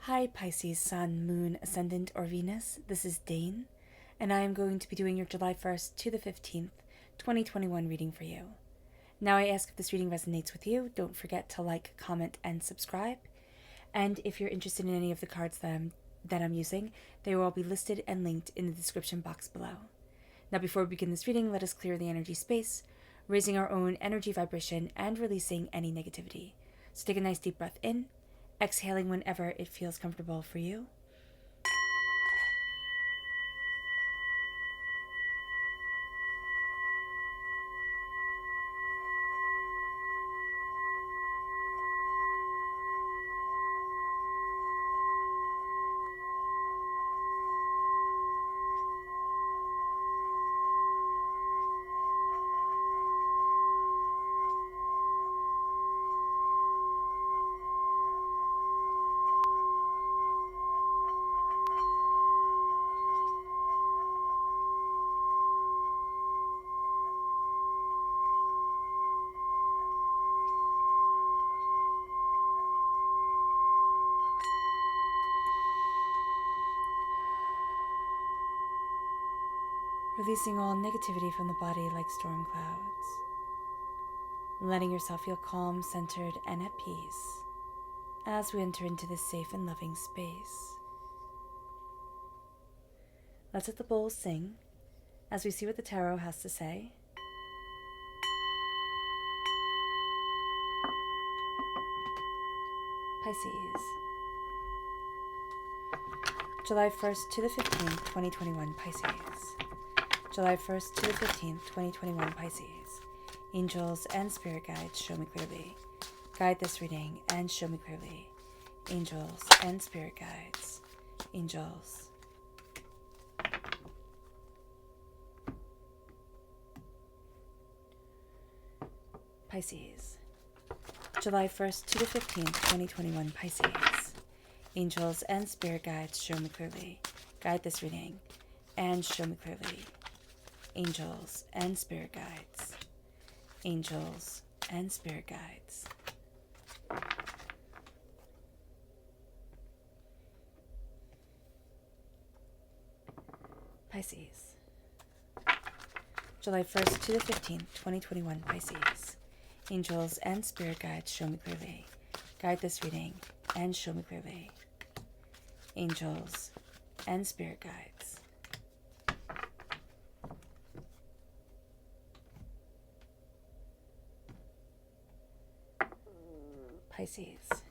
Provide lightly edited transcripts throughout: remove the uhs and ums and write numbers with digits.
Hi Pisces, Sun, Moon, Ascendant, or Venus. This is Dane, and I am going to be doing your July 1st to the 15th, 2021 reading for you. Now I ask if this reading resonates with you, don't forget to like, comment, and subscribe. And if you're interested in any of the cards that I'm using, they will all be listed and linked in the description box below. Now before we begin this reading, let us clear the energy space, raising our own energy vibration and releasing any negativity. So take a nice deep breath in, exhaling whenever it feels comfortable for you. Releasing all negativity from the body like storm clouds. Letting yourself feel calm, centered, and at peace as we enter into this safe and loving space. Let's let the bowl sing as we see what the tarot has to say. Pisces. July 1st to the 15th, 2021, Pisces. July 1st to the 15th, 2021, Pisces. Angels and spirit guides, show me clearly. Guide this reading and show me clearly. Angels and spirit guides. Angels. Pisces. July 1st to the 15th, 2021, Pisces. Angels and spirit guides, show me clearly. Guide this reading and show me clearly. Angels and spirit guides. Angels and spirit guides. Pisces. July 1st to the 15th, 2021, Pisces. Angels and spirit guides, show me clearly. Guide this reading and show me clearly. Angels and spirit guides. Pisces.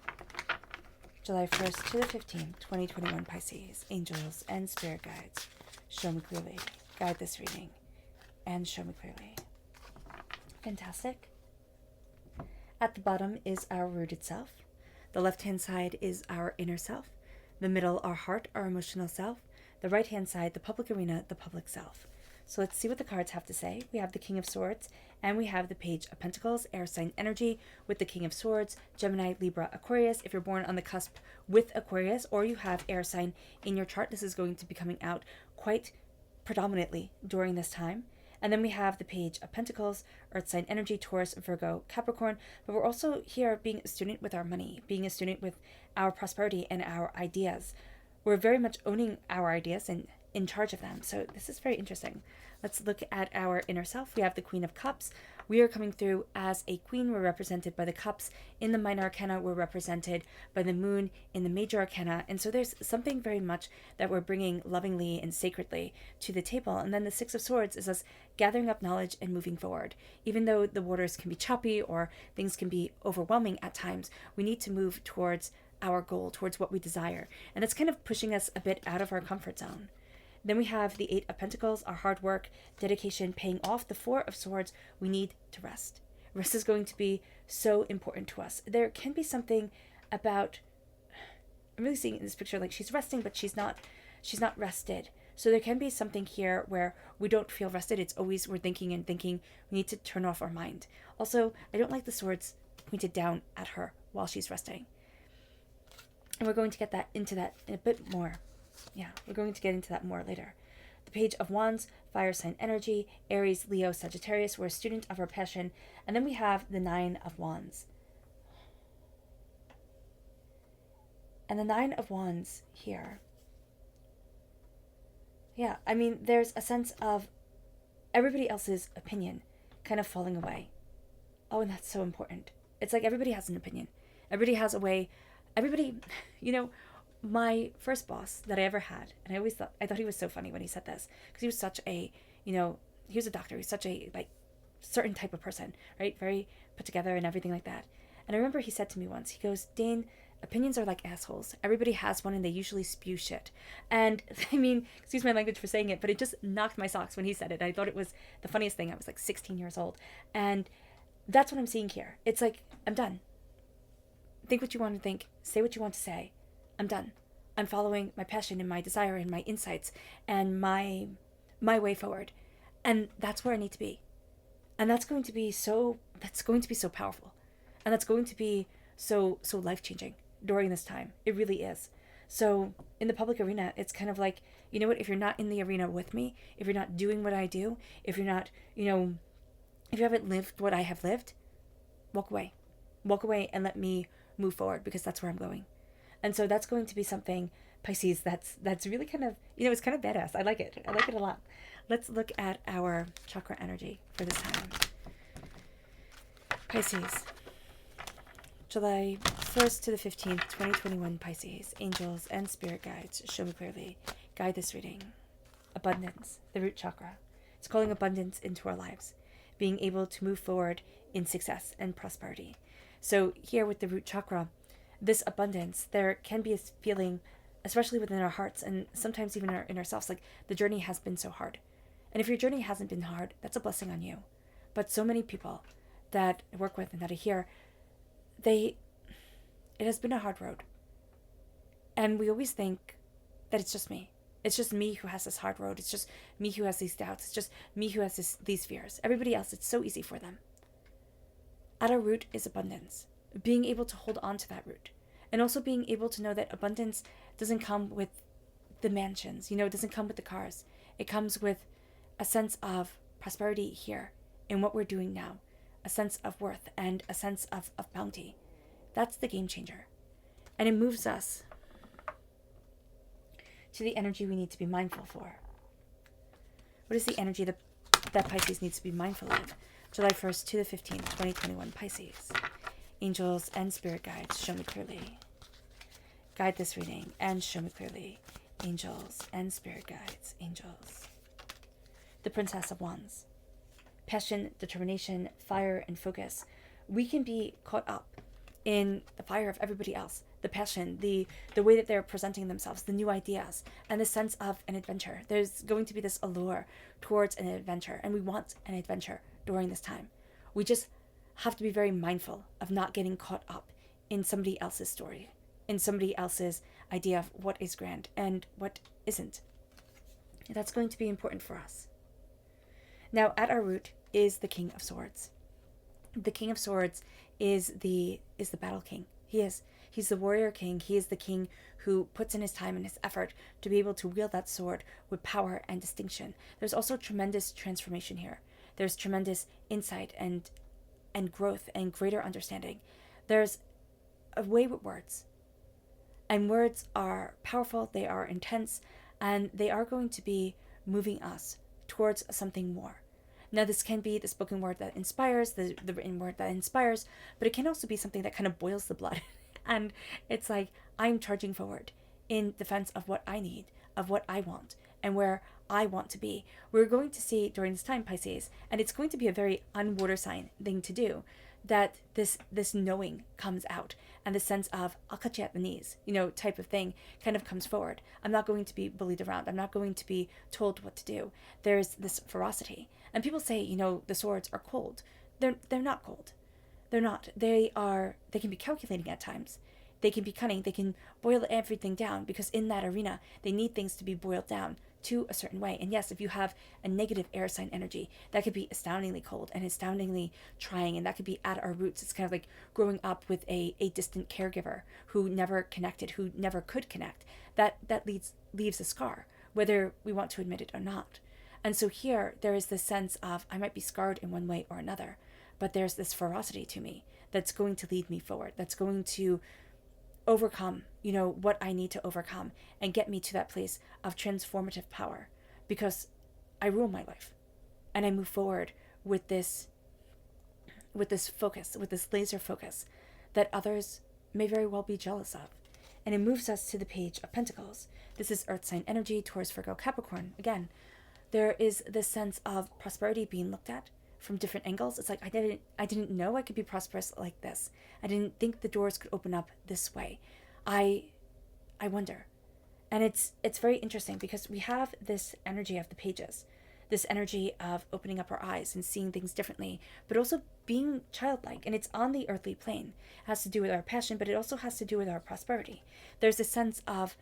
July 1st to the 15th, 2021, Pisces. Angels and spirit guides, show me clearly. Guide this reading and show me clearly. Fantastic. At the bottom is our rooted self. The left-hand side is our inner self. The middle, our heart, our emotional self. The right-hand side, the public arena, the public self. So let's see what the cards have to say. We have the King of Swords, and we have the Page of Pentacles, air sign energy, with the King of Swords, Gemini, Libra, Aquarius. If you're born on the cusp with Aquarius, or you have air sign in your chart, this is going to be coming out quite predominantly during this time. And then we have the Page of Pentacles, Earth sign energy, Taurus, Virgo, Capricorn. But we're also here being a student with our money, being a student with our prosperity and our ideas. We're very much owning our ideas and in charge of them. So this is very interesting. Let's look at our inner self. We have the Queen of Cups. We are coming through as a queen. We're represented by the cups. In the minor arcana, we're represented by the moon in the major arcana. And so there's something very much that we're bringing lovingly and sacredly to the table. And then the Six of Swords is us gathering up knowledge and moving forward. Even though the waters can be choppy or things can be overwhelming at times, we need to move towards our goal, towards what we desire. And that's kind of pushing us a bit out of our comfort zone. Then we have the Eight of Pentacles, our hard work, dedication, paying off. The Four of Swords, we need to rest. Rest is going to be so important to us. There can be something about, I'm really seeing in this picture like she's resting, but she's not rested. So there can be something here where we don't feel rested. It's always we're thinking and thinking. We need to turn off our mind. Also, I don't like the swords pointed down at her while she's resting. And we're going to get into that in a bit more. Yeah, we're going to get into that more later. The Page of Wands, fire sign energy, Aries, Leo, Sagittarius. We're a student of our passion. And then we have the Nine of Wands. And the Nine of Wands here. Yeah, I mean, there's a sense of everybody else's opinion kind of falling away. Oh, and that's so important. It's like everybody has an opinion. Everybody has a way. Everybody, you know, my first boss that I ever had, and I thought he was so funny when he said this, because he was such a, he was a doctor. He's such a, like, certain type of person, right? Very put together and everything like that. And I remember he said to me once, he goes, Dane, opinions are like assholes. Everybody has one and they usually spew shit. And I mean, excuse my language for saying it, but it just knocked my socks when he said it. I thought it was the funniest thing. I was like 16 years old. And that's what I'm seeing here. It's like, I'm done. Think what you want to think. Say what you want to say. I'm done. I'm following my passion and my desire and my insights and my way forward. And that's where I need to be. And that's going to be so powerful. And that's going to be so life-changing during this time. It really is. So in the public arena, it's kind of like, you know what, if you're not in the arena with me, if you're not doing what I do, if you're not, if you haven't lived what I have lived, walk away. Walk away and let me move forward, because that's where I'm going. And so that's going to be something, Pisces, that's really kind of, it's kind of badass. I like it. I like it a lot. Let's look at our chakra energy for this time. Pisces, July 1st to the 15th, 2021, Pisces, angels and spirit guides, show me clearly. Guide this reading. Abundance, the root chakra. It's calling abundance into our lives, being able to move forward in success and prosperity. So here with the root chakra, this abundance, there can be a feeling, especially within our hearts and sometimes even in ourselves, like the journey has been so hard. And if your journey hasn't been hard, that's a blessing on you. But so many people that I work with and that I hear, it has been a hard road. And we always think that it's just me. It's just me who has this hard road. It's just me who has these doubts. It's just me who has these fears. Everybody else, it's so easy for them. At our root is abundance. Being able to hold on to that root. And also being able to know that abundance doesn't come with the mansions. It doesn't come with the cars. It comes with a sense of prosperity here in what we're doing now. A sense of worth and a sense of bounty. That's the game changer. And it moves us to the energy we need to be mindful for. What is the energy that Pisces needs to be mindful of? July 1st to the 15th, 2021, Pisces. Angels and spirit guides, show me clearly. Guide this reading and show me clearly. Angels and spirit guides, angels. The Princess of Wands. Passion, determination, fire, and focus. We can be caught up in the fire of everybody else. The passion, the way that they're presenting themselves, the new ideas, and the sense of an adventure. There's going to be this allure towards an adventure, and we want an adventure during this time. We just have to be very mindful of not getting caught up in somebody else's story, in somebody else's idea of what is grand and what isn't. That's going to be important for us. Now, at our root is the King of Swords. The King of Swords is the battle king. He's the warrior king. He is the king who puts in his time and his effort to be able to wield that sword with power and distinction. There's also tremendous transformation here. There's tremendous insight and growth and greater understanding. There's a way with words. And words are powerful, they are intense, and they are going to be moving us towards something more. Now, this can be the spoken word that inspires, the written word that inspires, but it can also be something that kind of boils the blood. And it's like, I'm charging forward in defense of what I need, of what I want, and where I want to be. We're going to see during this time, Pisces, and it's going to be a very unwater sign thing to do, that this knowing comes out, and the sense of, I'll cut you at the knees, type of thing kind of comes forward. I'm not going to be bullied around. I'm not going to be told what to do. There's this ferocity. And people say, the swords are cold. They're not cold. They're not. They can be calculating at times. They can be cunning. They can boil everything down, because in that arena, they need things to be boiled down to a certain way. And yes, if you have a negative air sign energy, that could be astoundingly cold and astoundingly trying, and that could be at our roots. It's kind of like growing up with a distant caregiver who never connected, who never could connect. That leaves a scar, whether we want to admit it or not. And so here, there is this sense of, I might be scarred in one way or another, but there's this ferocity to me that's going to lead me forward, that's going to overcome, what I need to overcome and get me to that place of transformative power, because I rule my life and I move forward with this focus, with this laser focus that others may very well be jealous of. And it moves us to the Page of Pentacles. This is Earth sign energy, Taurus, Virgo, Capricorn. Again, there is this sense of prosperity being looked at from different angles. It's like, I didn't know I could be prosperous like this. I didn't think the doors could open up this way. I wonder. And it's very interesting because we have this energy of the pages, this energy of opening up our eyes and seeing things differently, but also being childlike. And it's on the earthly plane. It has to do with our passion, but it also has to do with our prosperity. There's a sense of,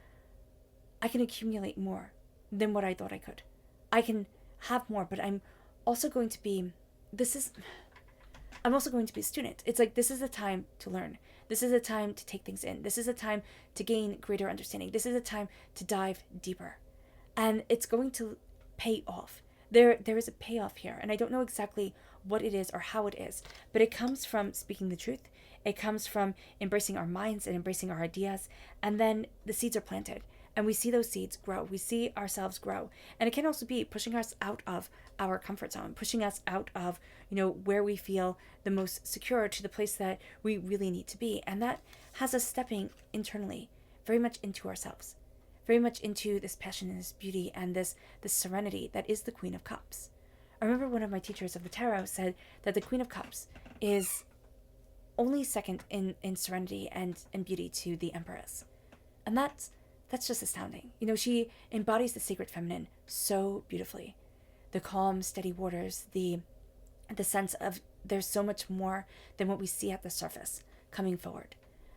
I can accumulate more than what I thought I could. I can have more, but I'm also going to be a student. It's like, this is a time to learn. This is a time to take things in. This is a time to gain greater understanding. This is a time to dive deeper. And it's going to pay off. There is a payoff here. And I don't know exactly what it is or how it is, but it comes from speaking the truth. It comes from embracing our minds and embracing our ideas. And then the seeds are planted. And we see those seeds grow. We see ourselves grow. And it can also be pushing us out of our comfort zone, pushing us out of, where we feel the most secure to the place that we really need to be. And that has us stepping internally, very much into ourselves, very much into this passion and this beauty and this serenity that is the Queen of Cups. I remember one of my teachers of the tarot said that the Queen of Cups is only second in serenity and beauty to the Empress. And that's just astounding. She embodies the sacred feminine so beautifully. The calm, steady waters, the sense of there's so much more than what we see at the surface coming forward.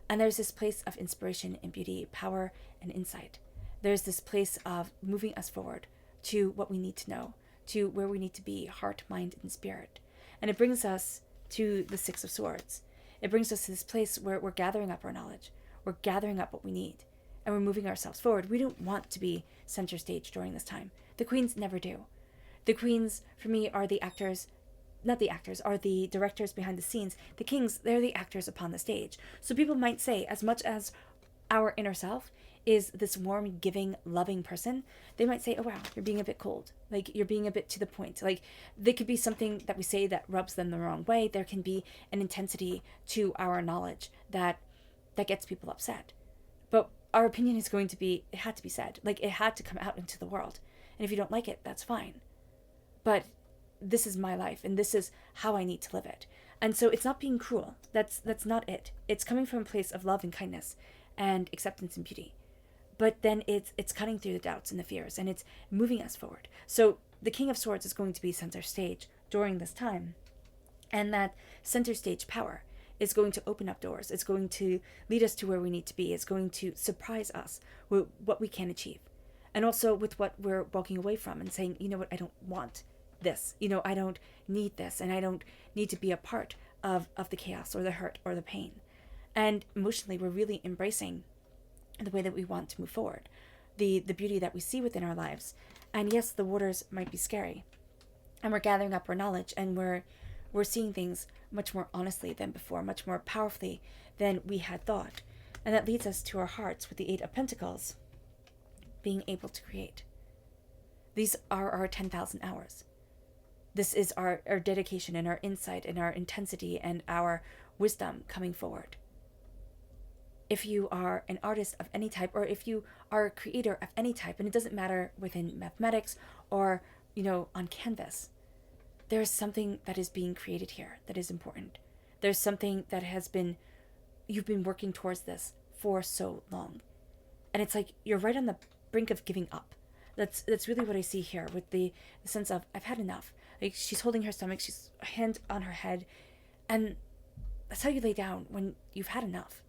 And there's this place of inspiration and beauty, power and insight. There's this place of moving us forward to what we need to know, to where we need to be, heart, mind, and spirit. And it brings us to the Six of Swords. It brings us to this place where we're gathering up our knowledge. We're gathering up what we need. And we're moving ourselves forward. We don't want to be center stage during this time. The queens never do. The queens, for me, are the actors, are the directors behind the scenes. The kings, they're the actors upon the stage. So people might say, as much as our inner self is this warm, giving, loving person, they might say, oh wow, you're being a bit cold. Like, you're being a bit to the point. Like, there could be something that we say that rubs them the wrong way. There can be an intensity to our knowledge that gets people upset. But our opinion is going to be, it had to be said. Like, it had to come out into the world. And if you don't like it, that's fine. But this is my life, and this is how I need to live it. And so it's not being cruel. That's not it. It's coming from a place of love and kindness and acceptance and beauty. But then it's cutting through the doubts and the fears, and it's moving us forward. So the King of Swords is going to be center stage during this time. And that center stage power is going to open up doors. It's going to lead us to where we need to be. It's going to surprise us with what we can achieve. And also with what we're walking away from and saying, you know what, I don't want this. I don't need this. And I don't need to be a part of the chaos or the hurt or the pain. And emotionally, we're really embracing the way that we want to move forward, the beauty that we see within our lives. And yes, the waters might be scary. And we're gathering up our knowledge, and we're seeing things much more honestly than before, much more powerfully than we had thought. And that leads us to our hearts with the Eight of Pentacles, being able to create. These are our 10,000 hours. This is our dedication and our insight and our intensity and our wisdom coming forward. If you are an artist of any type, or if you are a creator of any type, and it doesn't matter within mathematics or, on canvas, there is something that is being created here that is important. There's something that you've been working towards this for so long. And it's like you're right on the brink of giving up. That's really what I see here, with the sense of, I've had enough. Like, she's holding her stomach, she's a hand on her head, and that's how you lay down when you've had enough.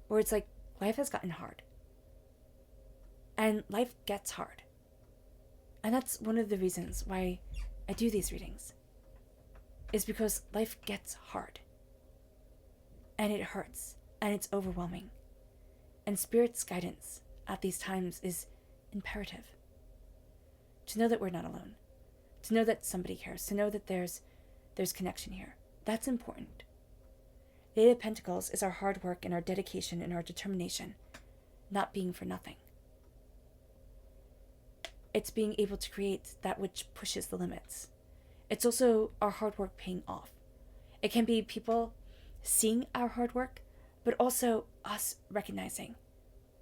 Or it's like, life has gotten hard. And life gets hard. And that's one of the reasons why I do these readings, is because life gets hard. And it hurts. And it's overwhelming. And Spirit's guidance at these times is imperative. To know that we're not alone. To know that somebody cares. To know that there's connection here. That's important. The Eight of Pentacles is our hard work and our dedication and our determination not being for nothing. It's being able to create that which pushes the limits. It's also our hard work paying off. It can be people seeing our hard work, but also us recognizing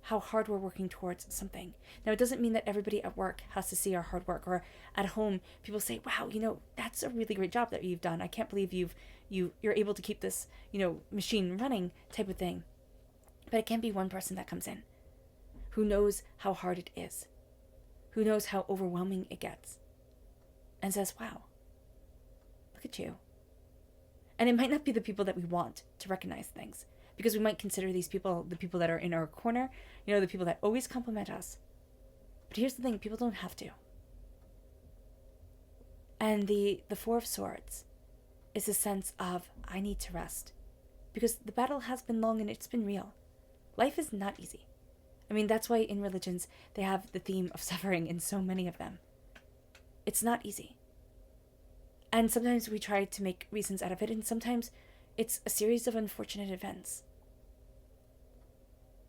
how hard we're working towards something. Now, it doesn't mean that everybody at work has to see our hard work, or at home, people say, wow, that's a really great job that you've done. I can't believe you're able to keep this, machine running type of thing. But it can be one person that comes in who knows how hard it is, who knows how overwhelming it gets, and says, wow, look at you. And it might not be the people that we want to recognize things, because we might consider these people the people that are in our corner, the people that always compliment us. But here's the thing, people don't have to. And the Four of Swords is a sense of, I need to rest, because the battle has been long and it's been real. Life is not easy. I mean, that's why in religions they have the theme of suffering in so many of them. It's not easy. And sometimes we try to make reasons out of it, and sometimes it's a series of unfortunate events.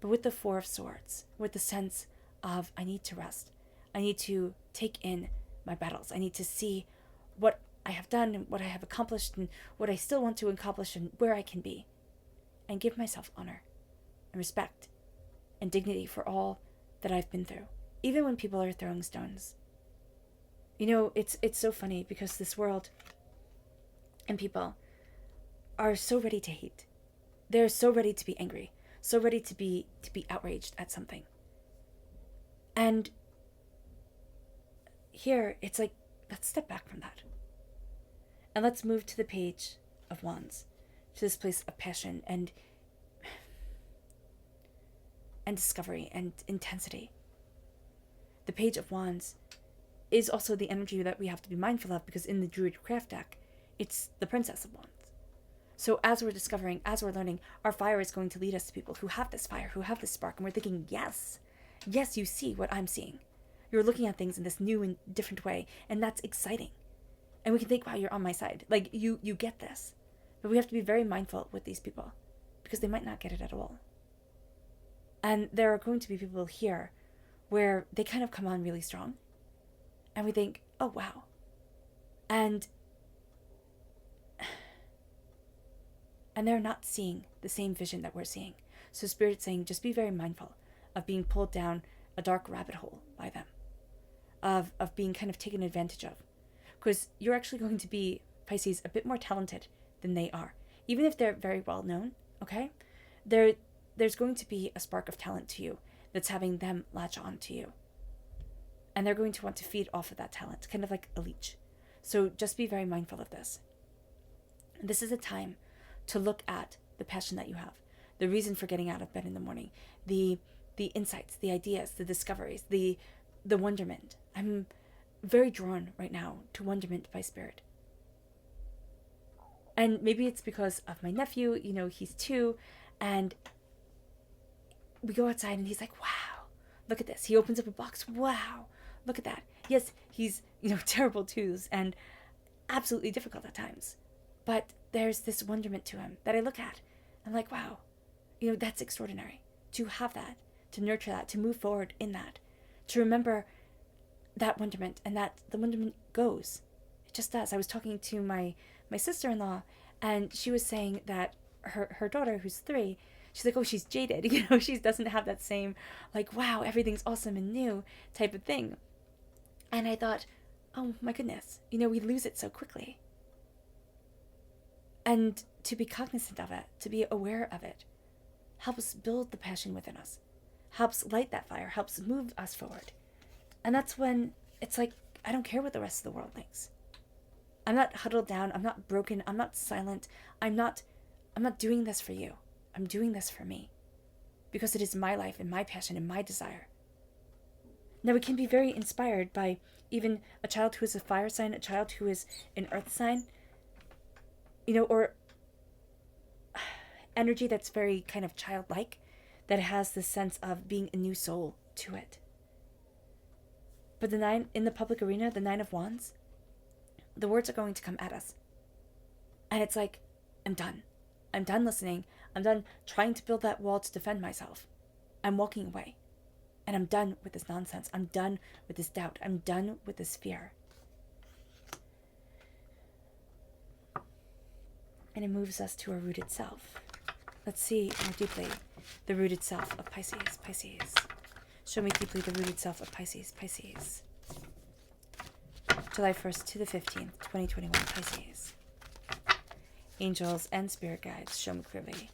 But with the Four of Swords, with the sense of, I need to rest, I need to take in my battles, I need to see what I have done and what I have accomplished and what I still want to accomplish and where I can be, and give myself honor and respect and dignity for all that I've been through, even when people are throwing stones. It's so funny, because this world and people are so ready to hate. They're so ready to be angry, so ready to be outraged at something. And here it's like, let's step back from that. And let's move to the Page of Wands, to this place of passion and discovery and intensity. The Page of Wands is also the energy that we have to be mindful of, because in the Druid Craft deck, it's the Princess of Wands. So as we're discovering, as we're learning, our fire is going to lead us to people who have this fire, who have this spark, and we're thinking, yes, you see what I'm seeing. You're looking at things in this new and different way, and that's exciting. And we can think, wow, you're on my side. Like, you get this. But we have to be very mindful with these people, because they might not get it at all. And there are going to be people here where they kind of come on really strong, and we think, oh, wow. And they're not seeing the same vision that we're seeing. So Spirit's saying, just be very mindful of being pulled down a dark rabbit hole by them, of being kind of taken advantage of. Because you're actually going to be, Pisces, a bit more talented than they are. Even if they're very well known, okay? There's going to be a spark of talent to you that's having them latch on to you. And they're going to want to feed off of that talent, kind of like a leech. So just be very mindful of this. This is a time to look at the passion that you have, the reason for getting out of bed in the morning, the insights, the ideas, the discoveries, the wonderment. I'm very drawn right now to wonderment by Spirit. And maybe it's because of my nephew, he's 2, and we go outside and he's like, wow, look at this. He opens up a box. Wow, look at that. Yes, he's, terrible twos and absolutely difficult at times. But there's this wonderment to him that I look at. I'm like, wow, that's extraordinary. To have that, to nurture that, to move forward in that, to remember that wonderment, and that the wonderment goes. It just does. I was talking to my sister-in-law, and she was saying that her daughter, who's 3, she's like, oh, she's jaded. She doesn't have that same, like, wow, everything's awesome and new type of thing. And I thought, oh my goodness, we lose it so quickly. And to be cognizant of it, to be aware of it, helps build the passion within us, helps light that fire, helps move us forward. And that's when it's like, I don't care what the rest of the world thinks. I'm not huddled down, I'm not broken, I'm not silent, I'm not doing this for you. I'm doing this for me. Because it is my life and my passion and my desire. Now, we can be very inspired by even a child who is a fire sign, a child who is an earth sign, or energy that's very kind of childlike, that has this sense of being a new soul to it. But the 9 in the public arena, the 9 of Wands, the words are going to come at us. And it's like, I'm done. I'm done listening. I'm done trying to build that wall to defend myself. I'm walking away. And I'm done with this nonsense. I'm done with this doubt. I'm done with this fear. And it moves us to our rooted self. Let's see more deeply the rooted self of Pisces. Pisces. Show me deeply the rooted self of Pisces. Pisces. July 1st to the 15th, 2021, Pisces. Angels and spirit guides, show me clearly.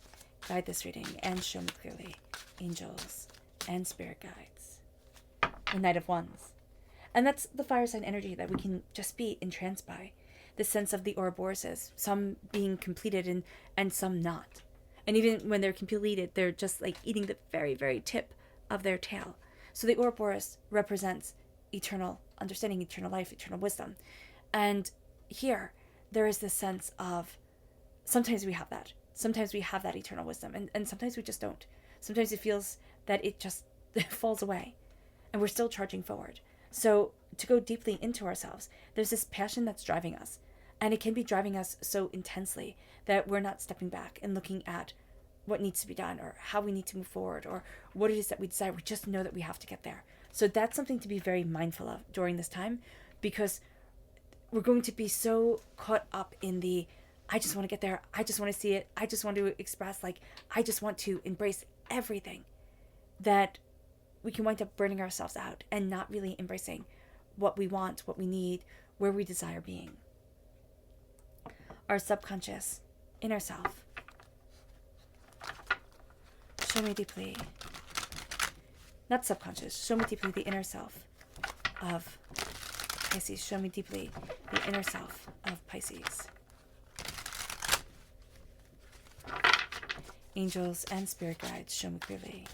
Guide this reading and show me clearly. Angels and spirit guides. The Knight of Wands. And that's the fire sign energy that we can just be entranced by. The sense of the Ouroboroses, some being completed and some not. And even when they're completed, they're just like eating the very, very tip of their tail. So the Ouroboros represents eternal understanding, eternal life, eternal wisdom. And here, there is this sense of, sometimes we have that. Sometimes we have that eternal wisdom, and sometimes we just don't. Sometimes it feels that it just falls away, and we're still charging forward. So to go deeply into ourselves, there's this passion that's driving us, and it can be driving us so intensely that we're not stepping back and looking at what needs to be done or how we need to move forward or what it is that we desire. We just know that we have to get there. So that's something to be very mindful of during this time, because we're going to be so caught up in the, I just want to get there, I just want to see it, I just want to express, like, I just want to embrace everything, that we can wind up burning ourselves out and not really embracing what we want, what we need, where we desire being. Our subconscious, inner self. Show me deeply, not subconscious, show me deeply the inner self of Pisces. Show me deeply the inner self of Pisces. Angels and spirit guides, show me clearly.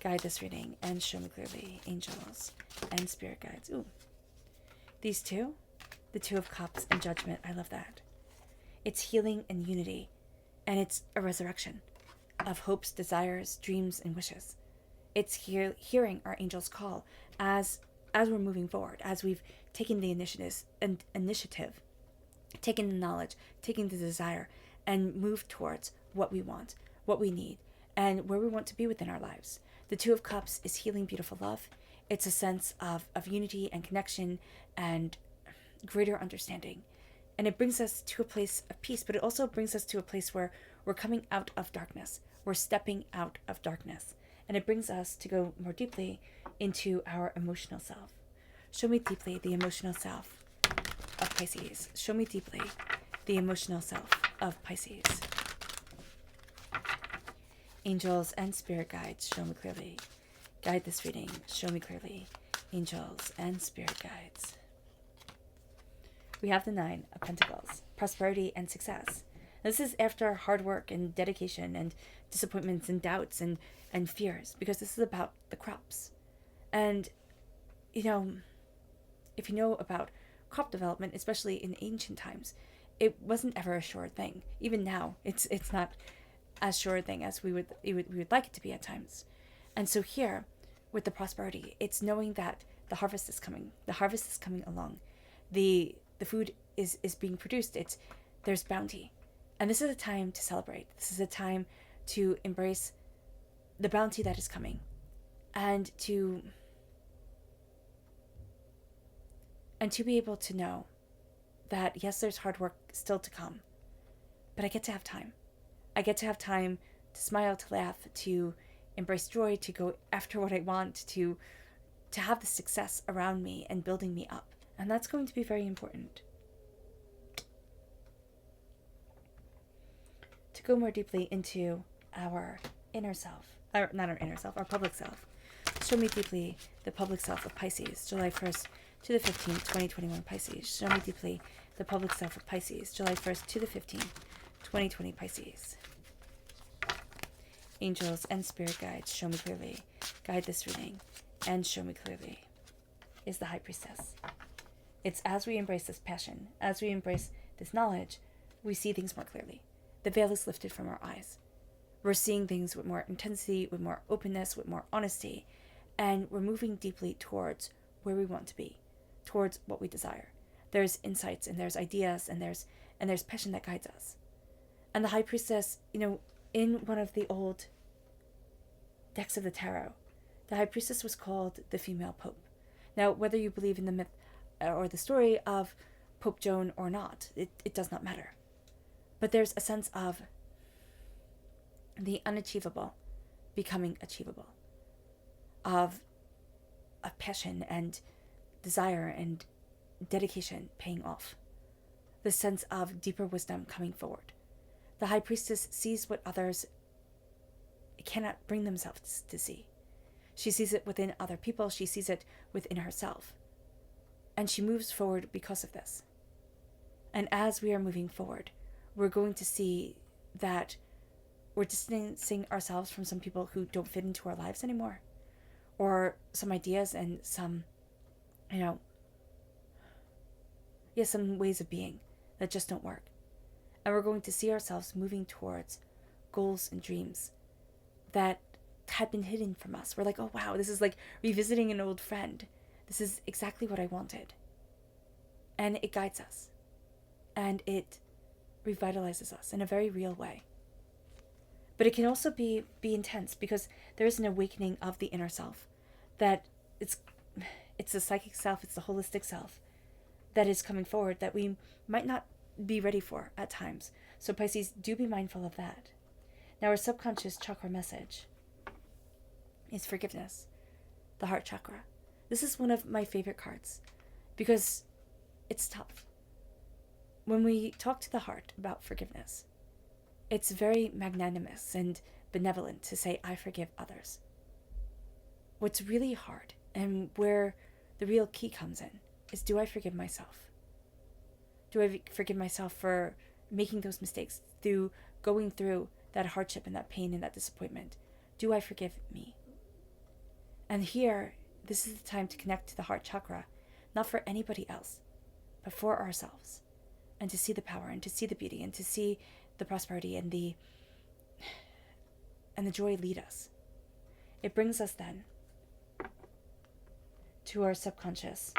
Guide this reading and show me clearly. Angels and spirit guides. Ooh. These two, the Two of Cups and Judgment, I love that. It's healing and unity, and it's a resurrection of hopes, desires, dreams, and wishes. It's hearing our angels' call as we're moving forward, as we've taken the initiative, taken the knowledge, taken the desire, and moved towards what we want, what we need, and where we want to be within our lives. The Two of Cups is healing, beautiful love. It's a sense of unity and connection and greater understanding. And it brings us to a place of peace, but it also brings us to a place where we're coming out of darkness. We're stepping out of darkness. And it brings us to go more deeply into our emotional self. Show me deeply the emotional self of Pisces. Show me deeply the emotional self of Pisces. Angels and spirit guides, show me clearly. Guide this reading, show me clearly. Angels and spirit guides. We have the Nine of Pentacles, prosperity and success. This is after hard work and dedication and disappointments and doubts and fears, because this is about the crops. And, you know, if you know about crop development, especially in ancient times, it wasn't ever a sure thing. Even now, it's not as sure a thing as we would like it to be at times. And so here, with the prosperity, it's knowing that the harvest is coming. The harvest is coming along. The food is being produced. There's bounty. And this is a time to celebrate. This is a time to embrace the bounty that is coming, and to be able to know that, yes, there's hard work still to come, but I get to have time. I get to have time to smile, to laugh, to embrace joy, to go after what I want, to have the success around me and building me up. And that's going to be very important. To go more deeply into our inner self, not our inner self, our public self. Show me deeply the public self of Pisces, July 1st to the 15th, 2021, Pisces. Show me deeply the public self of Pisces, July 1st to the 15th, 2020, Pisces. Angels and spirit guides, show me clearly. Guide this reading and show me clearly. Is the High Priestess. It's as we embrace this passion, as we embrace this knowledge, we see things more clearly. The veil is lifted from our eyes. We're seeing things with more intensity, with more openness, with more honesty, and we're moving deeply towards where we want to be, towards what we desire. There's insights and there's ideas and there's passion that guides us. And the High Priestess, in one of the old decks of the tarot, the High Priestess was called the female Pope. Now, whether you believe in the myth or the story of Pope Joan or not, it does not matter. But there's a sense of the unachievable becoming achievable, of passion and desire and dedication paying off, the sense of deeper wisdom coming forward. The High Priestess sees what others cannot bring themselves to see. She sees it within other people. She sees it within herself. And she moves forward because of this. And as we are moving forward, we're going to see that we're distancing ourselves from some people who don't fit into our lives anymore. Or some ideas and some, some ways of being that just don't work. And we're going to see ourselves moving towards goals and dreams that had been hidden from us. We're like, oh wow, this is like revisiting an old friend. This is exactly what I wanted. And it guides us. And it revitalizes us in a very real way. But it can also be intense because there is an awakening of the inner self. That it's the psychic self, it's the holistic self that is coming forward that we might not be ready for at times. So Pisces, do be mindful of that. Now our subconscious chakra message is forgiveness, the heart chakra. This is one of my favorite cards because it's tough. When we talk to the heart about forgiveness, it's very magnanimous and benevolent to say, I forgive others. What's really hard and where the real key comes in is, do I forgive myself? Do I forgive myself for making those mistakes, through going through that hardship and that pain and that disappointment? Do I forgive me? And here, this is the time to connect to the heart chakra, not for anybody else, but for ourselves, and to see the power and to see the beauty and to see the prosperity and the joy lead us. It brings us then to our subconscious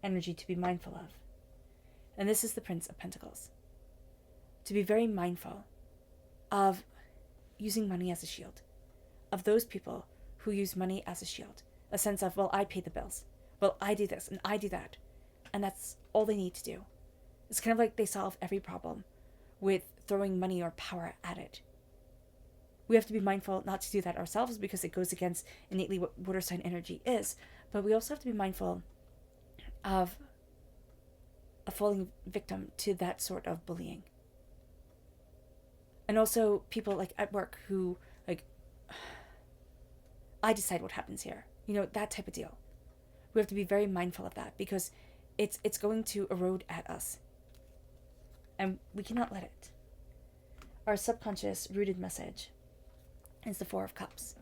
energy to be mindful of. And this is the Prince of Pentacles. To be very mindful of using money as a shield, of those people who use money as a shield. A sense of, well, I pay the bills. Well, I do this and I do that. And that's all they need to do. It's kind of like they solve every problem with throwing money or power at it. We have to be mindful not to do that ourselves because it goes against innately what water sign energy is. But we also have to be mindful of a falling victim to that sort of bullying. And also people like at work who like, I decide what happens here. That type of deal. We have to be very mindful of that because it's going to erode at us. And we cannot let it. Our subconscious rooted message is the Four of Cups.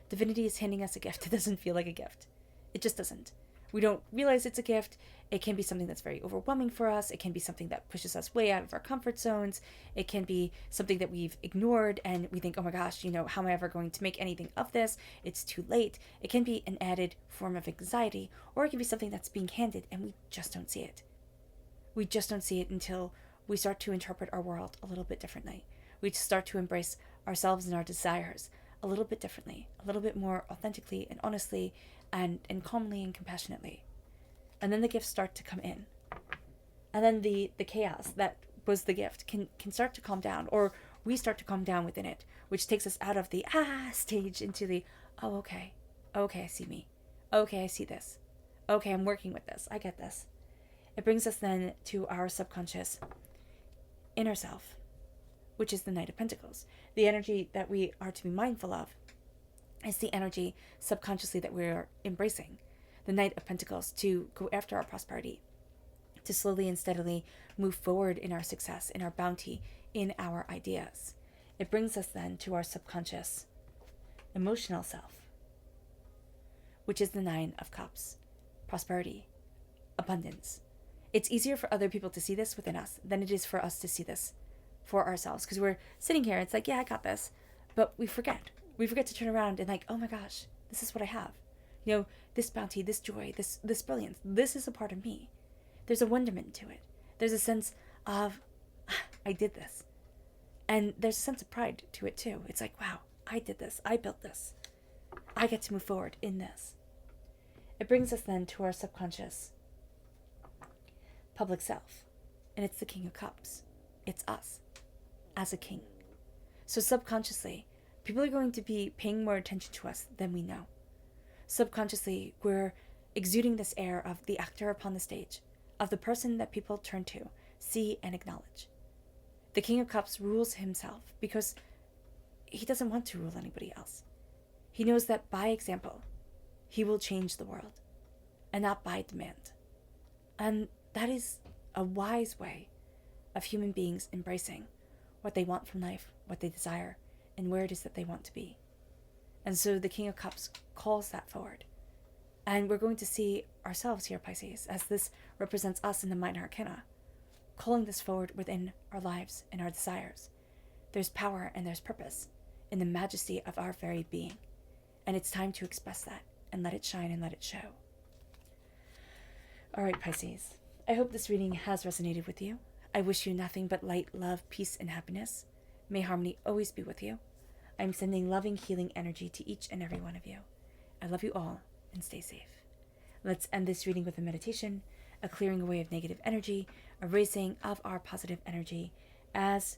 Divinity is handing us a gift. It doesn't feel like a gift. It just doesn't. We don't realize it's a gift. It can be something that's very overwhelming for us. It can be something that pushes us way out of our comfort zones. It can be something that we've ignored and we think, oh my gosh, how am I ever going to make anything of this? It's too late. It can be an added form of anxiety, or it can be something that's being handed and we just don't see it. We just don't see it until we start to interpret our world a little bit differently. We start to embrace ourselves and our desires a little bit differently, a little bit more authentically and honestly and calmly and compassionately. And then the gifts start to come in. And then the chaos that was the gift can start to calm down, or we start to calm down within it, which takes us out of the stage into the, oh, okay, I see me. Okay, I see this. Okay, I'm working with this. I get this. It brings us then to our subconscious inner self, which is the Knight of Pentacles. The energy that we are to be mindful of is the energy subconsciously that we're embracing. The Knight of Pentacles, to go after our prosperity, to slowly and steadily move forward in our success, in our bounty, in our ideas. It brings us then to our subconscious emotional self, which is the Nine of Cups. Prosperity, abundance. It's easier for other people to see this within us than it is for us to see this for ourselves, because we're sitting here, it's like, yeah, I got this, but we forget to turn around and like, oh my gosh, this is what I have. This bounty, this joy, this brilliance, this is a part of me. There's a wonderment to it. There's a sense of, I did this. And there's a sense of pride to it too. It's like, wow, I did this. I built this. I get to move forward in this. It brings us then to our subconscious public self. And it's the King of Cups. It's us as a king. So subconsciously, people are going to be paying more attention to us than we know. Subconsciously, we're exuding this air of the actor upon the stage, of the person that people turn to, see, and acknowledge. The King of Cups rules himself because he doesn't want to rule anybody else. He knows that by example, he will change the world, and not by demand. And that is a wise way of human beings embracing what they want from life, what they desire, and where it is that they want to be. And so the King of Cups calls that forward. And we're going to see ourselves here, Pisces, as this represents us in the Minor Arcana, calling this forward within our lives and our desires. There's power and there's purpose in the majesty of our very being. And it's time to express that and let it shine and let it show. All right, Pisces. I hope this reading has resonated with you. I wish you nothing but light, love, peace, and happiness. May harmony always be with you. I'm sending loving, healing energy to each and every one of you. I love you all, and stay safe. Let's end this reading with a meditation, a clearing away of negative energy, a raising of our positive energy as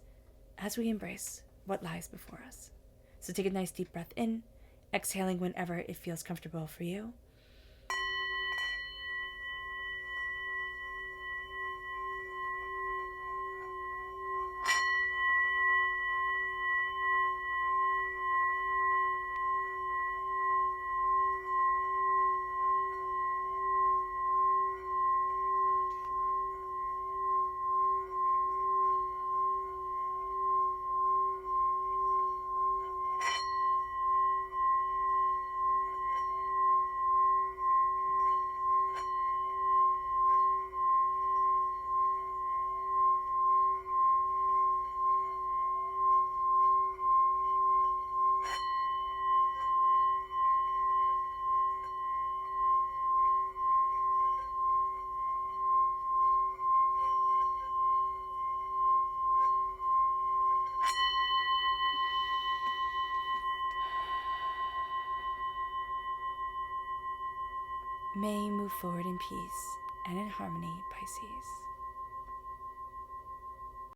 we embrace what lies before us. So take a nice deep breath in, exhaling whenever it feels comfortable for you. May you move forward in peace and in harmony, Pisces.